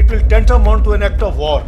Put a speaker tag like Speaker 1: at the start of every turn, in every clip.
Speaker 1: It will tantamount to an act of war.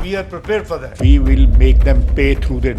Speaker 1: we are prepared for that.
Speaker 2: We will make them pay through their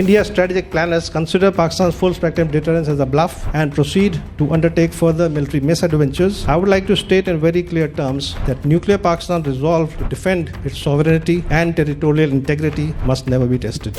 Speaker 3: India's strategic planners consider Pakistan's full spectrum deterrence as a bluff and proceed to undertake further military misadventures, I would like to state in very clear terms that nuclear Pakistan's resolve to defend its sovereignty and territorial integrity must never be tested.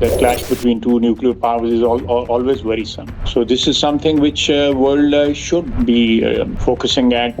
Speaker 2: The clash between two nuclear powers is always worrisome. So this is something which world should be focusing at.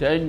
Speaker 4: 10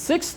Speaker 4: 6th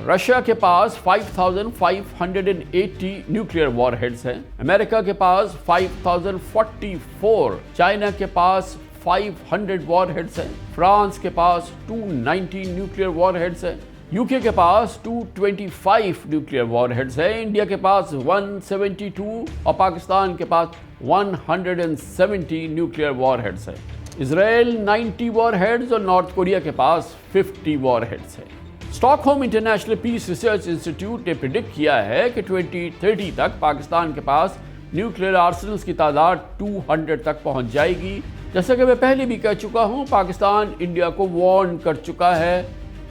Speaker 4: Russia کے پاس 5,580 nuclear وار heads ہیں، امریکہ کے پاس 5,044، China کے پاس 500 وار heads ہیں، France کے پاس 290 nuclear وار heads ہیں، you کے پاس 225 nuclear وار heads ہیں، India کے پاس 172 اور پاکستان کے پاس 170 نیوکلیئر وار ہیڈز ہیں، اسرائیل 90 وار ہیڈز اور نارتھ کوریا کے پاس 50 وار ہیڈز ہیں۔ Stock home international peace research institute نے پریڈکٹ کیا ہے کہ 2030 تک پاکستان کے پاس نیوکلیئر آرسنلز کی تعداد 200 تک پہنچ جائے گی۔ جیسا کہ میں پہلے بھی کہہ چکا ہوں، پاکستان انڈیا کو وارن کر چکا ہے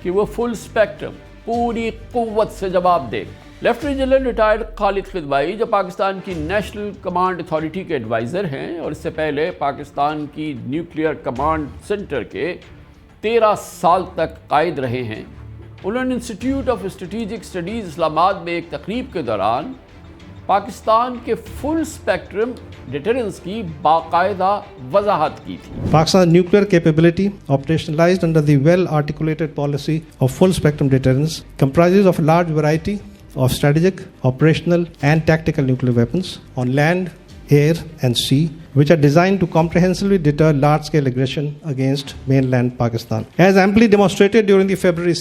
Speaker 4: کہ وہ فل اسپیکٹرم پوری قوت سے جواب دے۔ لیفٹیننٹ جنرل ریٹائرڈ خالد خدوائی جو پاکستان کی نیشنل کمانڈ اتھارٹی کے ایڈوائزر ہیں اور اس سے پہلے پاکستان کی نیوکلیئر کمانڈ سینٹر کے 13 سال تک قائد رہے ہیں، انہوں نے انسٹیٹیوٹ آف اسٹریٹجک اسٹڈیز اسلام آباد میں ایک تقریب کے دوران پاکستان کے فل اسپیکٹرم ڈیٹرنس کی باقاعدہ وضاحت کی تھی۔
Speaker 3: Pakistan's nuclear capability, operationalized under the well-articulated policy of full-spectrum deterrence, comprises of a large variety of strategic, operational and tactical nuclear weapons on land, air and sea, which are designed to comprehensively deter large-scale aggression against mainland Pakistan. As amply demonstrated during the February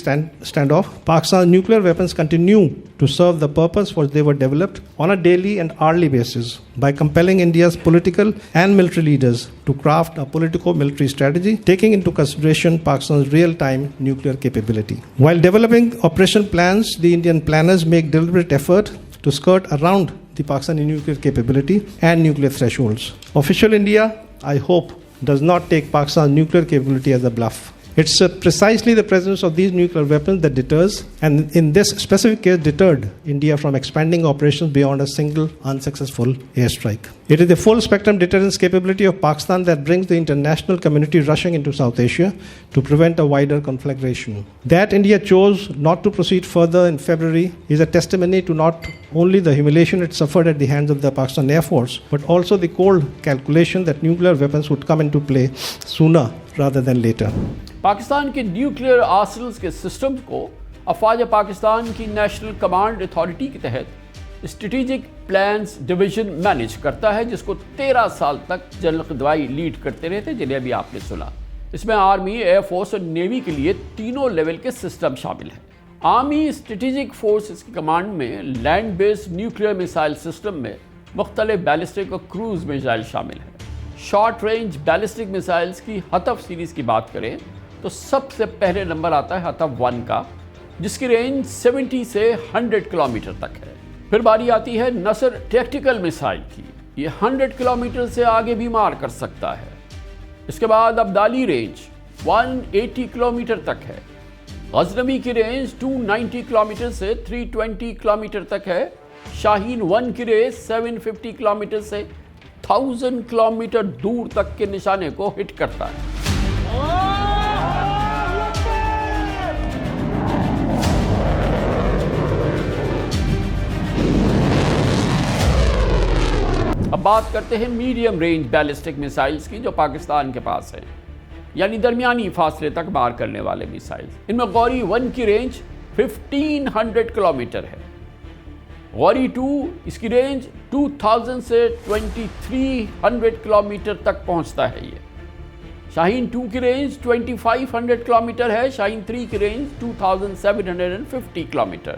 Speaker 3: standoff, Pakistan's nuclear weapons continue to serve the purpose for which they were developed on a daily and hourly basis by compelling India's political and military leaders to craft a politico-military strategy taking into consideration Pakistan's real-time nuclear capability. While developing operational plans, the Indian planners make deliberate effort to skirt around the Pakistani nuclear capability and nuclear thresholds. Official India, I hope, does not take Pakistan's nuclear capability as a bluff. It's precisely the presence of these nuclear weapons that deters, and in this specific case deterred India from expanding operations beyond a single unsuccessful airstrike. It is the full spectrum deterrence capability of Pakistan that brings the international community rushing into South Asia to prevent a wider conflagration. That India chose not to proceed further in February is a testimony to not only the humiliation it suffered at the hands of the Pakistan Air Force, but also the cold calculation that nuclear weapons would come into play sooner rather than later.
Speaker 4: Pakistan کے nuclear آرسنلز کے system کو افواج پاکستان کی national command authority کے تحت strategic plans division manage کرتا ہے، جس کو 13 سال تک جنرل خدوائی لیڈ کرتے رہے تھے، جنہیں ابھی آپ نے سنا۔ اس میں آرمی، ایئر فورس اور نیوی کے لیے تینوں لیول کے سسٹم شامل ہیں۔ آرمی اسٹریٹجک فورسز کی کمانڈ میں land based nuclear missile system میں مختلف بیلسٹک اور کروز میسائل شامل ہیں۔ شارٹ رینج بیلسٹک میسائلز کی حطف سیریز کی بات کریں تو سب سے پہلے نمبر آتا ہے حطف 1 کا، جس کی رینج 70 سے 100 کلومیٹر تک ہے۔ پھر باری آتی ہے نصر ٹیکٹیکل میسائل کی، یہ 100 کلومیٹر سے آگے بھی مار کر سکتا ہے۔ اس کے بعد ابدالی رینج 180 کلومیٹر تک ہے، غزنوی کی رینج 290 کلومیٹر سے 320 کلومیٹر تک ہے، شاہین 1 کی رینج 750 کلومیٹر سے 1000 کلومیٹر دور تک کے نشانے کو ہٹ کرتا ہے۔ اب بات کرتے ہیں میڈیم رینج بیلسٹک میسائلز کی جو پاکستان کے پاس ہیں، یعنی درمیانی فاصلے تک مار کرنے والے میسائلز۔ ان میں غوری 1 کی رینج 1500 کلومیٹر ہے، غوری 2 اس کی رینج 2000 سے 2300 کلومیٹر تک پہنچتا ہے۔ یہ شاہین 2 کی رینج 2500 کلومیٹر ہے، شاہین 3 کی رینج 2750 کلومیٹر۔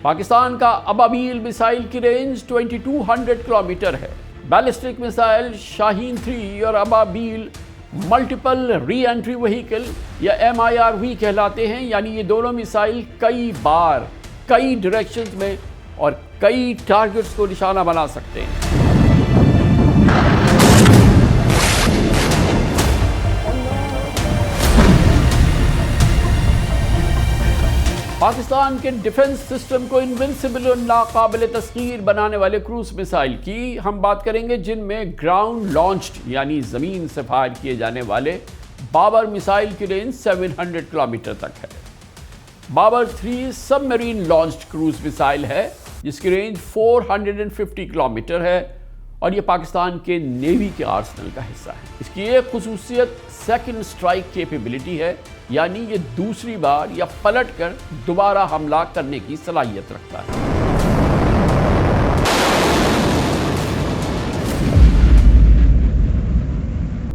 Speaker 4: پاکستان کا ابابیل میسائل کی رینج 2200 کلومیٹر ہے۔ بیلسٹک میسائل شاہین 3 اور ابابیل ملٹیپل ری انٹری وہیکل یا MIRV کہلاتے ہیں، یعنی یہ دونوں میسائل کئی بار کئی ڈائریکشنز میں اور کئی ٹارگٹس کو نشانہ بنا سکتے ہیں۔ پاکستان کے ڈیفنس سسٹم کو انوینسیبل اور ناقابل تسخیر بنانے والے کروز میسائل کی ہم بات کریں گے، جن میں گراؤنڈ لانچڈ یعنی زمین سے فائر کیے جانے والے بابر میسائل کی رینج 700 کلومیٹر تک ہے۔ بابر 3 سب میرین لانچڈ کروز میسائل ہے جس کی رینج 450 کلومیٹر ہے۔ اور یہ پاکستان کے نیوی کے آرسنل کا حصہ ہے۔ اس کی ایک خصوصیت سیکنڈ اسٹرائک کیپیبلٹی ہے، یعنی یہ دوسری بار یا پلٹ کر دوبارہ حملہ کرنے کی صلاحیت رکھتا ہے۔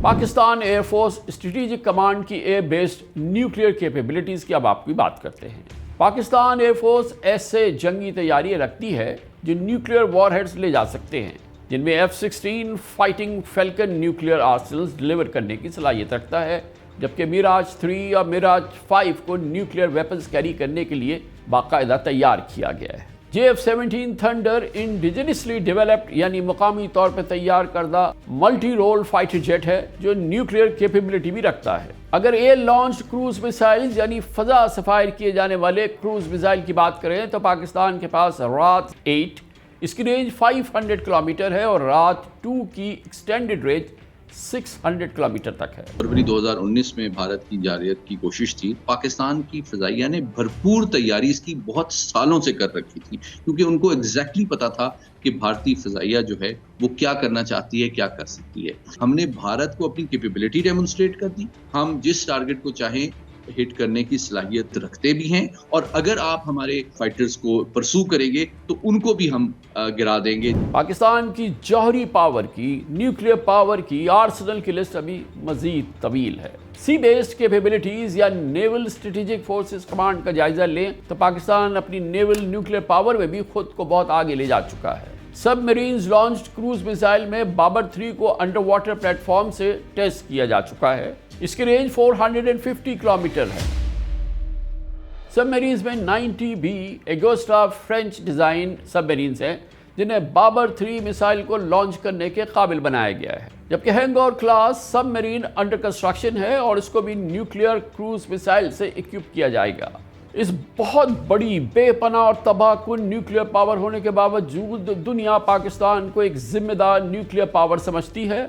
Speaker 4: Pakistan air force strategic command کی ایئر بیسڈ نیوکلیئر کیپیبلٹیز کی اب آپ کی بات کرتے ہیں۔ پاکستان ایئر فورس ایسے جنگی تیاری رکھتی ہے جو نیوکلیئر وار ہیڈز لے جا سکتے ہیں، جن میں F-16 fighting falcon nuclear arsenals deliver کرنے کی صلاحیت رکھتا ہے، جبکہ میراج 3 اور میراج 5 کو نیوکلیئر ویپنز کیری کرنے کے لیے باقاعدہ تیار کیا گیا ہے۔ JF-17 تھنڈر انڈیجنسلی ڈیولپڈ یعنی مقامی طور پر تیار کردہ ملٹی رول فائٹر جیٹ ہے جو نیوکلیئر کیپیبلٹی بھی رکھتا ہے۔ اگر ایئر لانچ کروز میسائلز یعنی فضا سے فائر کیے جانے والے کروز میسائل کی بات کریں تو پاکستان کے پاس رات 8 اس کی رینج 500 کلومیٹر ہے اور رات 2 کی ایکسٹینڈڈ رینج 600 کلومیٹر تک ہے۔
Speaker 5: فروری 2019 میں بھارت کی جارحیت کی کوشش تھی۔ پاکستان کی فضائیہ نے بھرپور تیاری اس کی بہت سالوں سے کر رکھی تھی، کیونکہ ان کو ایگزیکٹلی پتا تھا کہ بھارتی فضائیہ جو ہے وہ کیا کرنا چاہتی ہے، کیا کر سکتی ہے۔ ہم نے بھارت کو اپنی کیپیبلٹی ڈیمونسٹریٹ کر دی، ہم جس ٹارگٹ کو چاہیں ہٹ کرنے کی صلاحیت رکھتے بھی ہیں، اور اگر آپ ہمارے فائٹرز کو پرسو کریں گے تو ان کو بھی ہم گرا دیں گے۔
Speaker 4: پاکستان کی جوہری پاور کی، نیوکلیئر پاور کی آرسنل کی لسٹ ابھی مزید طویل ہے۔ سی بیسڈ کیپیبلٹیز یا نیول اسٹریٹجک فورسز کمانڈ کا جائزہ لیں تو پاکستان اپنی نیول نیوکلیئر پاور میں بھی خود کو بہت آگے لے جا چکا ہے۔ سب میرینز لانچڈ کروز میسائل میں بابر 3 کو انڈر واٹر پلیٹ فارم سے ٹیسٹ کیا جا چکا ہے۔ اس کی رینج 450 کلومیٹر ہے۔ سب میرینز میں 90 بھی ایگوسٹا فرینچ ڈیزائن سب میرینز ہیں جنہیں بابر 3 میسائل کو لانچ کرنے کے قابل بنایا گیا ہے، جبکہ ہینگور کلاس سب میرین انڈر کنسٹرکشن ہے اور اس کو بھی نیوکلیئر کروز میسائل سے اکوپ کیا جائے گا۔ اس بہت بڑی بے پناہ اور تباہ کن نیوکلیئر پاور ہونے کے باوجود دنیا پاکستان کو ایک ذمہ دار نیوکلیئر پاور سمجھتی ہے،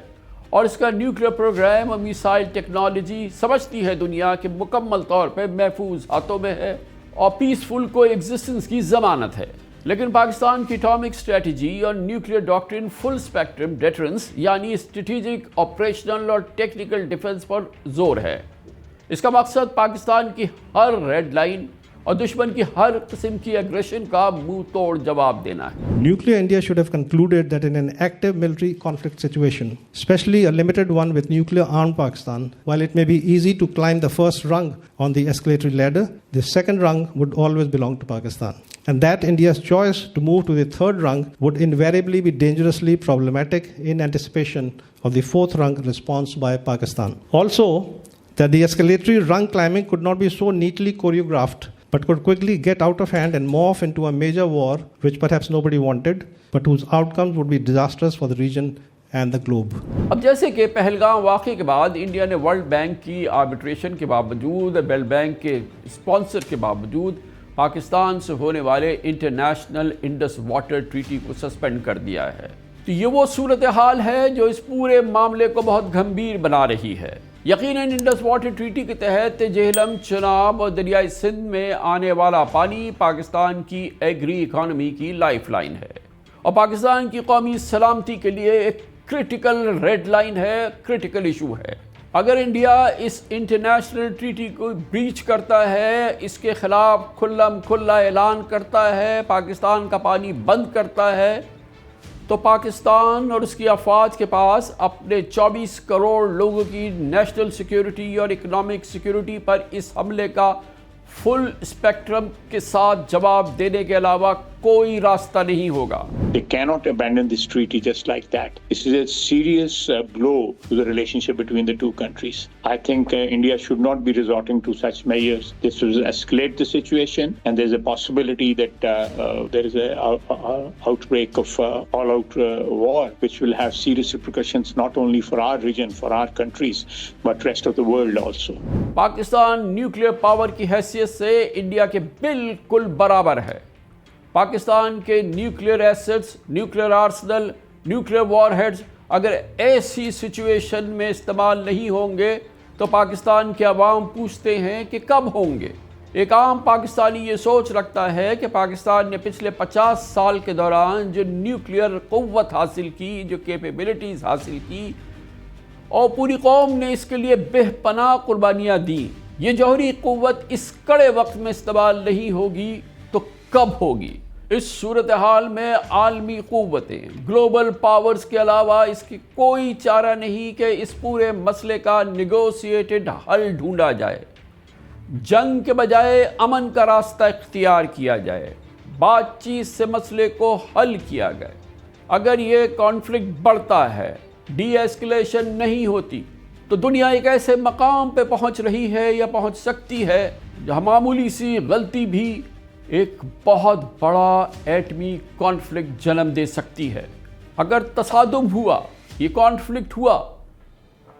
Speaker 4: اور اس کا نیوکلیئر پروگرام اور میسائل ٹیکنالوجی سمجھتی ہے دنیا کے مکمل طور پہ محفوظ ہاتھوں میں ہے اور پیسفل کو ایگزسٹنس کی ضمانت ہے۔ لیکن پاکستان کی اٹامک اسٹریٹجی اور نیوکلیئر ڈاکٹرن فل اسپیکٹرم ڈیٹرنس یعنی اسٹریٹجک، آپریشنل اور ٹیکنیکل ڈیفنس پر زور ہے۔ اس کا مقصد پاکستان کی ہر ریڈ لائن اور دشمن کی ہر قسم کی ایگریشن کا منہ توڑ جواب دینا ہے۔
Speaker 3: Nuclear India should have concluded that in an active military conflict situation, especially a limited one with nuclear armed Pakistan, while it may be easy to climb the first rung on the escalatory ladder, the second rung would always belong to Pakistan. And that India's choice to move to the third rung would invariably be dangerously problematic in anticipation of the fourth rung response by Pakistan. Also, that the escalatory rung climbing could not be so neatly choreographed, but could quickly get out of hand and morph into a major war which perhaps nobody wanted, but whose outcomes would be disastrous for the region and the globe.
Speaker 4: اب جیسے کہ پہلگام واقعے کے بعد India نے world bank کی arbitration کے باوجود، ورلڈ بینک کے اسپانسر کے باوجود پاکستان سے ہونے والے انٹرنیشنل انڈس واٹر ٹریٹی کو سسپینڈ کر دیا ہے، تو یہ وہ صورتحال ہے جو اس پورے معاملے کو بہت گھمبیر بنا رہی ہے۔ یقیناً انڈس واٹر ٹریٹی کے تحت جہلم، چناب اور دریائے سندھ میں آنے والا پانی پاکستان کی ایگری اکانومی کی لائف لائن ہے اور پاکستان کی قومی سلامتی کے لیے ایک کرٹیکل ریڈ لائن ہے، کرٹیکل ایشو ہے۔ اگر انڈیا اس انٹرنیشنل ٹریٹی کو بریچ کرتا ہے، اس کے خلاف کھلم کھلا اعلان کرتا ہے، پاکستان کا پانی بند کرتا ہے، تو پاکستان اور اس کی افواج کے پاس اپنے 24 کروڑ لوگوں کی نیشنل سیکیورٹی اور اکنامک سیکیورٹی پر اس حملے کا فل اسپیکٹرم کے ساتھ جواب دینے کے علاوہ کوئی راستہ نہیں ہوگا۔
Speaker 2: They cannot abandon this treaty just like that. This is a serious blow to the relationship between the two countries. I think India should not be resorting to such measures. This will escalate the situation, and there's a possibility that there is a outbreak of all-out war, which will have serious repercussions not only for our region, for our countries, but rest of the world also.
Speaker 4: Pakistan nuclear power کی حیثیت سے India کے بالکل برابر ہے۔ پاکستان کے nuclear assets, nuclear arsenal, nuclear warheads اگر ایسی سچویشن میں استعمال نہیں ہوں گے تو پاکستان کے عوام پوچھتے ہیں کہ کب ہوں گے۔ ایک عام پاکستانی یہ سوچ رکھتا ہے کہ پاکستان نے پچھلے 50 سال کے دوران جو نیوکلیئر قوت حاصل کی، جو کیپیبلٹیز حاصل کی، اور پوری قوم نے اس کے لیے بے پناہ قربانیاں دیں، یہ جوہری قوت اس کڑے وقت میں استعمال نہیں ہوگی تو کب ہوگی؟ اس صورتحال میں عالمی قوتیں، گلوبل پاورز کے علاوہ اس کی کوئی چارہ نہیں کہ اس پورے مسئلے کا نیگوسیٹڈ حل ڈھونڈا جائے، جنگ کے بجائے امن کا راستہ اختیار کیا جائے، بات چیت سے مسئلے کو حل کیا جائے۔ اگر یہ کانفلکٹ بڑھتا ہے، ڈی ایسکلیشن نہیں ہوتی، تو دنیا ایک ایسے مقام پہ پہنچ رہی ہے یا پہنچ سکتی ہے جہاں معمولی سی غلطی بھی ایک بہت بڑا ایٹمی کانفلکٹ جنم دے سکتی ہے۔ اگر تصادم ہوا، یہ کانفلکٹ ہوا،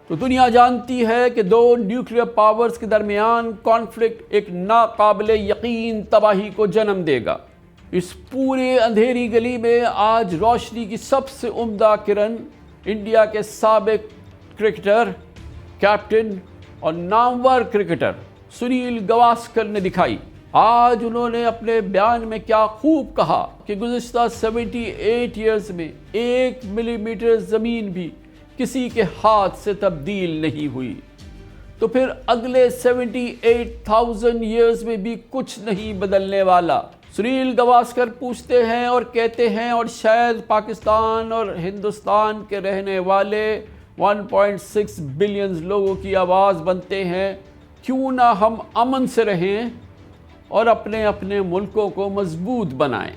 Speaker 4: تو دنیا جانتی ہے کہ دو نیوکلیئر پاورز کے درمیان کانفلکٹ ایک ناقابل یقین تباہی کو جنم دے گا۔ اس پورے اندھیری گلی میں آج روشنی کی سب سے عمدہ کرن انڈیا کے سابق کرکٹر، کیپٹن اور نامور کرکٹر سنیل گواسکر نے دکھائی۔ آج انہوں نے اپنے بیان میں کیا خوب کہا کہ گزشتہ 78 ایئرز میں 1 ملی میٹر زمین بھی کسی کے ہاتھ سے تبدیل نہیں ہوئی، تو پھر اگلے 78,000 ایئرز میں بھی کچھ نہیں بدلنے والا۔ سنیل گواسکر پوچھتے ہیں اور کہتے ہیں، اور شاید پاکستان اور ہندوستان کے رہنے والے 1.6 بلین لوگوں کی آواز بنتے ہیں، کیوں نہ ہم امن سے رہیں اور اپنے اپنے ملکوں کو مضبوط بنائیں۔